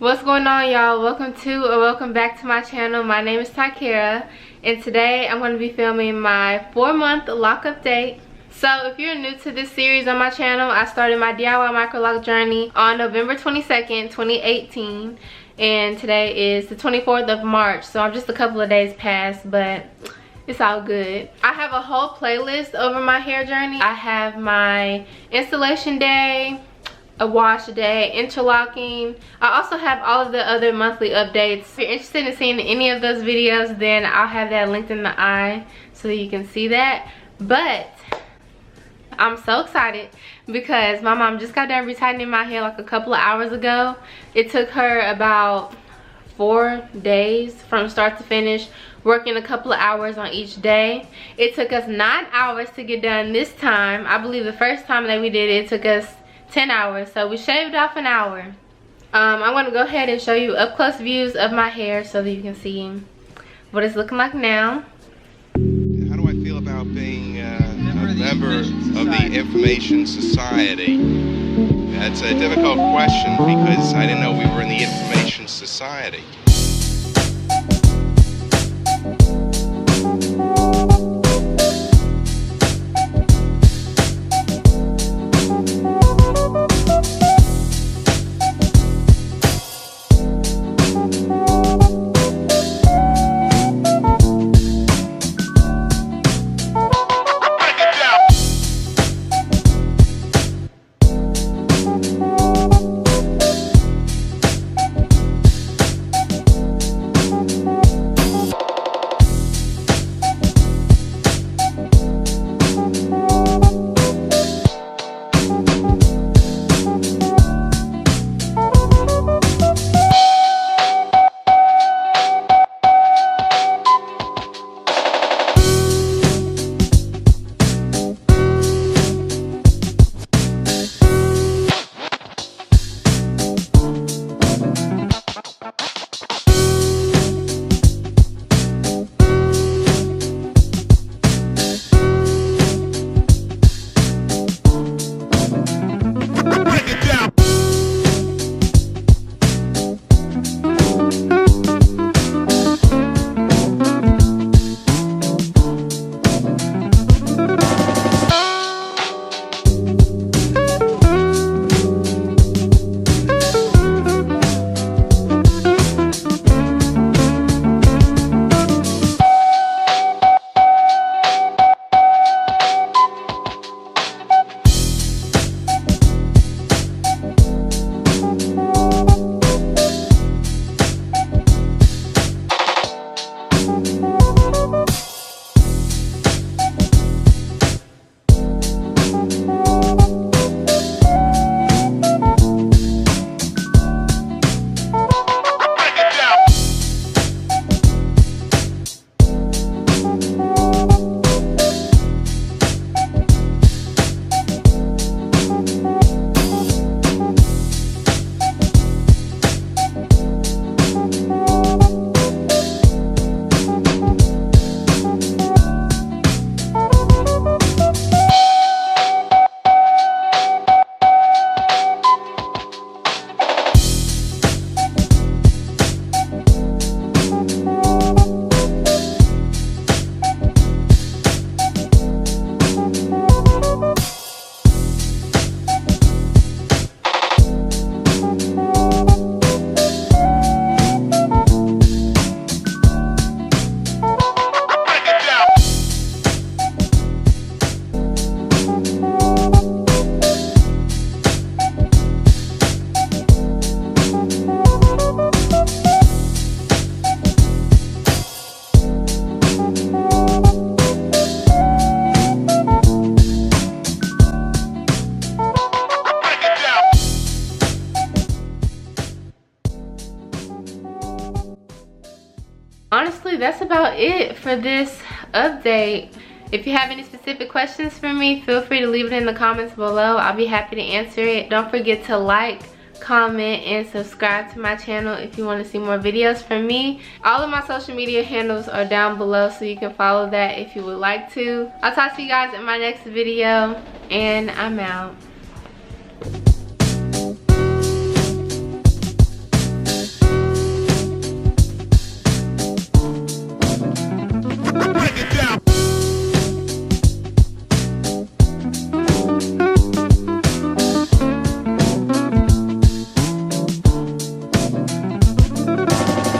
What's going on, y'all? Welcome back to my channel. My name is Tykara, and today I'm going to be filming my 4-month lock update. So if you're new to this series on my channel, I started my DIY Microloc journey on November 22nd, 2018, and today is the 24th of March, so I'm just a couple of days past, but it's all good. I have a whole playlist over my hair journey. I have my installation day, a wash day, interlocking. I also have all of the other monthly updates. If you're interested in seeing any of those videos, then I'll have that linked in the eye so that you can see that. But I'm so excited because my mom just got done retightening my hair like a couple of hours ago. It took her about 4 days from start to finish, working a couple of hours on each day. It took us 9 hours to get done this time. I believe the first time that we did it, it took us 10 hours, so we shaved off an hour. I'm going to go ahead and show you up close views of my hair so that you can see what it's looking like now. How do I feel about being a member of the Information Society? That's a difficult question because I didn't know we were in the Information Society. Honestly, that's about it for this update. If you have any specific questions for me, feel free to leave it in the comments below. I'll be happy to answer it. Don't forget to like, comment, and subscribe to my channel if you want to see more videos from me. All of my social media handles are down below, so you can follow that if you would like to. I'll talk to you guys in my next video, and I'm out.